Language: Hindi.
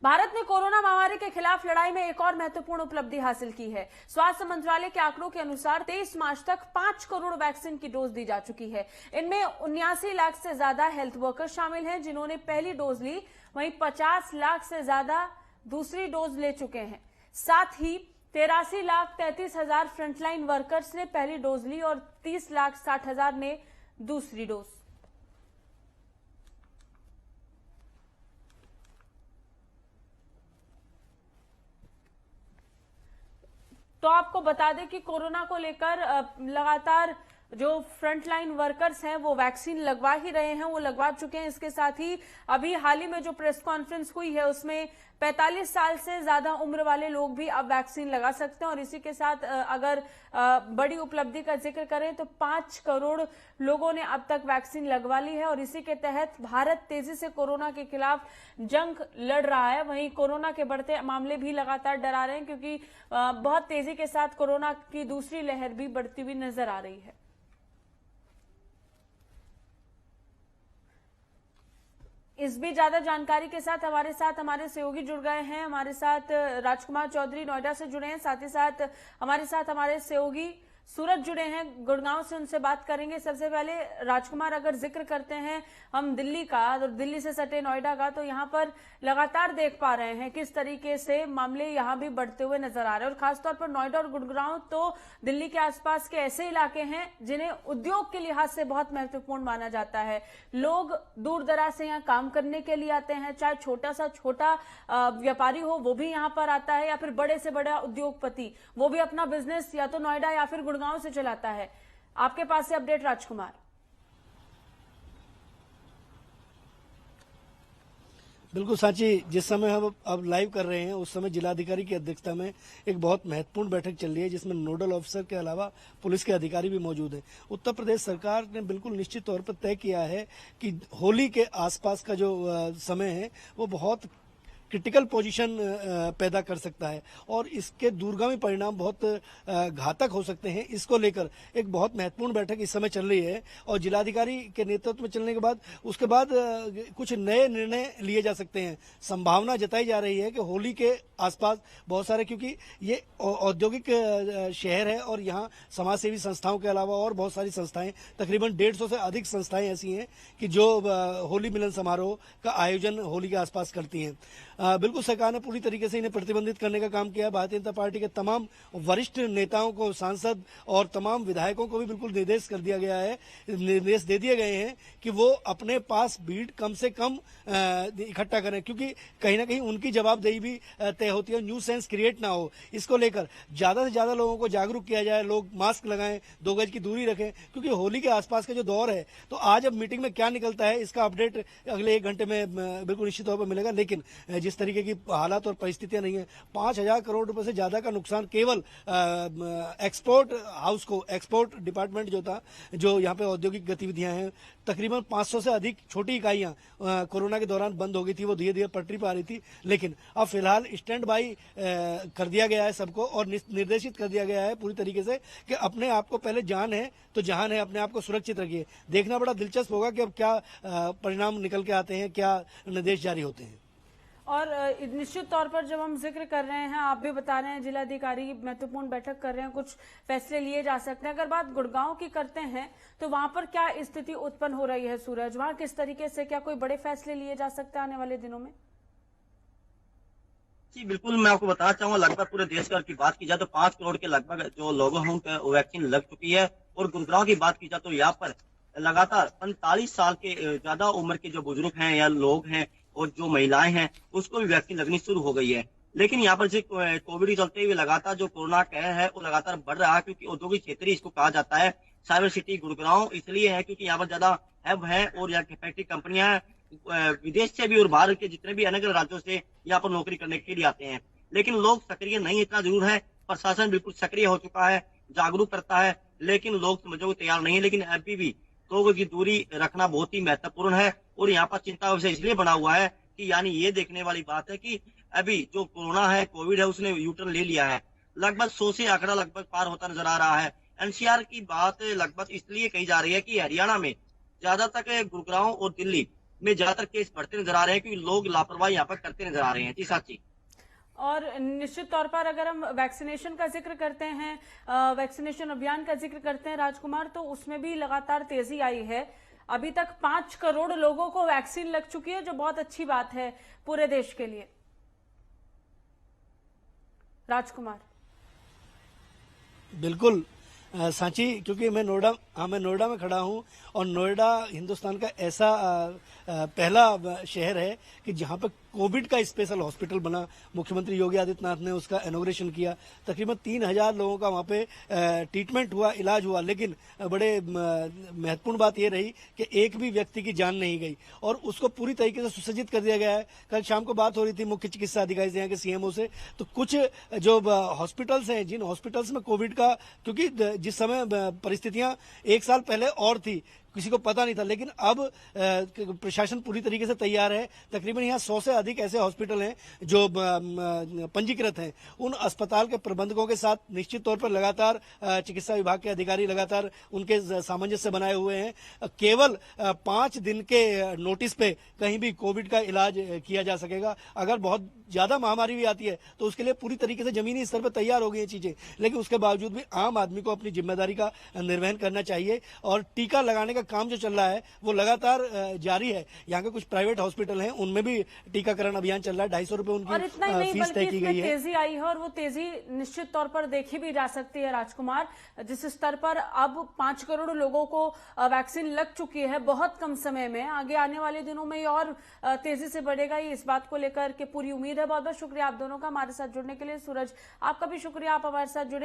भारत ने कोरोना महामारी के खिलाफ लड़ाई में एक और महत्वपूर्ण उपलब्धि हासिल की है। स्वास्थ्य मंत्रालय के आंकड़ों के अनुसार 23 मार्च तक 5 करोड़ वैक्सीन की डोज दी जा चुकी है। इनमें 79 लाख से ज्यादा हेल्थ वर्कर शामिल हैं जिन्होंने पहली डोज ली, वहीं 50 लाख से ज्यादा दूसरी डोज ले चुके हैं। साथ ही 83,33,000 फ्रंटलाइन वर्कर्स ने पहली डोज ली और 30,60,000 ने दूसरी डोज। तो आपको बता दें कि कोरोना को लेकर लगातार जो फ्रंटलाइन वर्कर्स हैं वो वैक्सीन लगवा ही रहे हैं, वो लगवा चुके हैं। इसके साथ ही अभी हाल ही में जो प्रेस कॉन्फ्रेंस हुई है उसमें 45 साल से ज्यादा उम्र वाले लोग भी अब वैक्सीन लगा सकते हैं। और इसी के साथ अगर बड़ी उपलब्धि का जिक्र करें तो 5 करोड़ लोगों ने अब तक वैक्सीन लगवा ली है और इसी के तहत भारत तेजी से कोरोना के खिलाफ जंग लड़ रहा है। वहीं कोरोना के बढ़ते मामले भी लगातार डरा रहे हैं क्योंकि बहुत तेजी के साथ कोरोना की दूसरी लहर भी बढ़ती हुई नजर आ रही है। इस भी ज्यादा जानकारी के साथ हमारे सहयोगी जुड़ गए हैं। हमारे साथ राजकुमार चौधरी नोएडा से जुड़े हैं, साथ ही साथ हमारे सहयोगी सूरज जुड़े हैं गुड़गांव से, उनसे बात करेंगे। सबसे पहले राजकुमार, अगर जिक्र करते हैं हम दिल्ली का और दिल्ली से सटे नोएडा का, तो यहाँ पर लगातार देख पा रहे हैं किस तरीके से मामले यहाँ भी बढ़ते हुए नजर आ रहे हैं। और खासतौर पर नोएडा और गुड़गांव तो दिल्ली के आसपास के ऐसे इलाके हैं जिन्हें उद्योग के लिहाज से बहुत महत्वपूर्ण माना जाता है। लोग दूर दराज से यहाँ काम करने के लिए आते हैं, चाहे छोटा व्यापारी हो वो भी यहाँ पर आता है, या फिर बड़े से बड़ा उद्योगपति वो भी अपना बिजनेस या तो नोएडा या फिर गांव से चलाता है। आपके पास से अपडेट राजकुमार। बिल्कुल सांची, जिस समय हम अब लाइव कर रहे हैं उस समय जिलाधिकारी की अध्यक्षता में एक बहुत महत्वपूर्ण बैठक चल रही है जिसमें नोडल ऑफिसर के अलावा पुलिस के अधिकारी भी मौजूद हैं। उत्तर प्रदेश सरकार ने बिल्कुल निश्चित तौर पर तय किया है कि होली के आसपास का जो समय है वो बहुत क्रिटिकल पोजीशन पैदा कर सकता है और इसके दूरगामी परिणाम बहुत घातक हो सकते हैं। इसको लेकर एक बहुत महत्वपूर्ण बैठक इस समय चल रही है और जिलाधिकारी के नेतृत्व में चलने के बाद उसके बाद कुछ नए निर्णय लिए जा सकते हैं। संभावना जताई जा रही है कि होली के आसपास बहुत सारे, क्योंकि ये औद्योगिक शहर है और यहाँ समाजसेवी संस्थाओं के अलावा और बहुत सारी संस्थाएं, तकरीबन 150 से अधिक संस्थाएं ऐसी हैं कि जो होली मिलन समारोह का आयोजन होली के आसपास करती हैं। बिल्कुल सरकार ने पूरी तरीके से इन्हें प्रतिबंधित करने का काम किया है। भारतीय जनता पार्टी के तमाम वरिष्ठ नेताओं को, सांसद और तमाम विधायकों को भी बिल्कुल निर्देश कर दिया गया है, निर्देश दे दिए गए हैं कि वो अपने पास भीड़ कम से कम इकट्ठा करें, क्योंकि कहीं ना कहीं उनकी जवाबदेही भी तय होती है, न्यू सेंस क्रिएट ना हो। इसको लेकर ज्यादा से ज्यादा लोगों को जागरूक किया जाए, लोग मास्क लगाएं, 2 गज की दूरी रखें, क्योंकि होली के आसपास का जो दौर है तो आज अब मीटिंग में क्या निकलता है इसका अपडेट अगले 1 घंटे में बिल्कुल निश्चित तौर पर मिलेगा। लेकिन जिस तरीके की हालात और परिस्थितियां नहीं है, 5,000 करोड़ रुपए से ज्यादा का नुकसान केवल एक्सपोर्ट हाउस को, एक्सपोर्ट डिपार्टमेंट जो था, जो यहाँ पे औद्योगिक गतिविधियां हैं, तकरीबन 500 से अधिक छोटी इकाइयां कोरोना के दौरान बंद हो गई थी, वो धीरे धीरे पटरी पर आ रही थी। लेकिन अब फिलहाल स्टैंड बाई कर दिया गया है सबको और निर्देशित कर दिया गया है पूरी तरीके से कि अपने आप को, पहले जान है तो जहान है, अपने आप को सुरक्षित रखिए। देखना बड़ा दिलचस्प होगा कि अब क्या परिणाम निकल के आते हैं, क्या निर्देश जारी होते हैं। और निश्चित तौर पर जब हम जिक्र कर रहे हैं, आप भी बता रहे हैं जिलाधिकारी महत्वपूर्ण बैठक कर रहे हैं, कुछ फैसले लिए जा सकते हैं। अगर बात गुड़गांव की करते हैं तो वहां पर क्या स्थिति उत्पन्न हो रही है सूरज? वहां किस तरीके से क्या कोई बड़े फैसले लिए जा सकते हैं आने वाले दिनों में? जी बिल्कुल, मैं आपको बताना चाहूंगा, लगभग पूरे देश भर की बात की जाए तो 5 करोड़ के लगभग जो लोगों हैं वैक्सीन लग चुकी है। और गुड़गांव की बात की जाए तो यहाँ पर लगातार 45 साल के ज्यादा उम्र के जो बुजुर्ग हैं या लोग हैं और जो महिलाएं हैं उसको भी वैक्सीन लगनी शुरू हो गई है। लेकिन यहाँ पर जो कोविड के चलते हुए लगातार जो कोरोना कहर है वो लगातार बढ़ रहा है, क्योंकि औद्योगिक क्षेत्र इसको कहा जाता है। साइबर सिटी गुड़गांव इसलिए है क्योंकि यहाँ पर ज्यादा हब है और यहाँ की फैक्ट्री कंपनियां विदेश से भी और भारत के जितने भी अलग अलग राज्यों से यहाँ पर नौकरी करने के लिए आते हैं। लेकिन लोग सक्रिय नहीं, इतना जरूर है, प्रशासन बिल्कुल सक्रिय हो चुका है, जागरूक करता है, लेकिन लोग समझने को तैयार नहीं है। लेकिन अभी भी 2 गज की दूरी रखना बहुत ही महत्वपूर्ण है। और यहाँ पर चिंता का विषय इसलिए बना हुआ है कि यानी ये देखने वाली बात है कि अभी जो कोरोना है, कोविड है, उसने यूटर्न ले लिया है। लगभग 100 से आंकड़ा लगभग पार होता नजर आ रहा है। एनसीआर की बात लगभग इसलिए कही जा रही है कि हरियाणा में ज्यादातर गुड़गांव और दिल्ली में ज्यादातर केस बढ़ते नजर आ रहे हैं, क्योंकि लोग लापरवाही यहाँ पर करते नजर आ रहे हैं। जी साची। और निश्चित तौर पर अगर हम वैक्सीनेशन का जिक्र करते हैं, वैक्सीनेशन अभियान का जिक्र करते हैं राजकुमार, तो उसमें भी लगातार तेजी आई है। अभी तक 5 करोड़ लोगों को वैक्सीन लग चुकी है, जो बहुत अच्छी बात है पूरे देश के लिए। राजकुमार। बिल्कुल सांची, क्योंकि मैं नोएडा में खड़ा हूं और नोएडा हिंदुस्तान का ऐसा पहला शहर है कि जहां पर कोविड का स्पेशल हॉस्पिटल बना। मुख्यमंत्री योगी आदित्यनाथ ने उसका इनॉग्रेशन किया। तकरीबन 3000 लोगों का वहां पे ट्रीटमेंट हुआ, इलाज हुआ, लेकिन बड़े महत्वपूर्ण बात यह रही कि एक भी व्यक्ति की जान नहीं गई और उसको पूरी तरीके से सुसज्जित कर दिया गया है। कल शाम को बात हो रही थी मुख्य चिकित्सा अधिकारी से, यहाँ के सीएमओ से, तो कुछ जो हॉस्पिटल्स हैं, जिन हॉस्पिटल्स में कोविड का, क्योंकि जिस समय परिस्थितियां 1 साल पहले और थी, किसी को पता नहीं था, लेकिन अब प्रशासन पूरी तरीके से तैयार है। तकरीबन यहाँ 100 से अधिक ऐसे हॉस्पिटल हैं जो पंजीकृत हैं। उन अस्पताल के प्रबंधकों के साथ निश्चित तौर पर लगातार चिकित्सा विभाग के अधिकारी लगातार उनके सामंजस्य बनाए हुए हैं। केवल 5 दिन के नोटिस पे कहीं भी कोविड का इलाज किया जा सकेगा। अगर बहुत ज्यादा महामारी भी आती है तो उसके लिए पूरी तरीके से जमीनी स्तर पर तैयार हो गई ये चीजें, लेकिन उसके बावजूद भी आम आदमी को अपनी जिम्मेदारी का निर्वहन करना चाहिए। और टीका लगाने का काम जो चल रहा है वो लगातार जारी है। यहाँ के कुछ प्राइवेट हॉस्पिटल हैं, उनमें भी टीकाकरण अभियान चल रहा है। 250 रुपए और इतना ही उनकी नहीं, फीस तय की गई है। तेजी आई है और वो तेजी निश्चित तौर पर देखी भी जा सकती है राजकुमार। जिस स्तर पर अब 5 करोड़ लोगों को वैक्सीन लग चुकी है बहुत कम समय में, आगे आने वाले दिनों में ये और तेजी से बढ़ेगा, ये इस बात को लेकर के पूरी उम्मीद है। बहुत बहुत शुक्रिया आप दोनों का हमारे साथ जुड़ने के लिए। सूरज, आपका भी शुक्रिया, आप हमारे साथ जुड़े।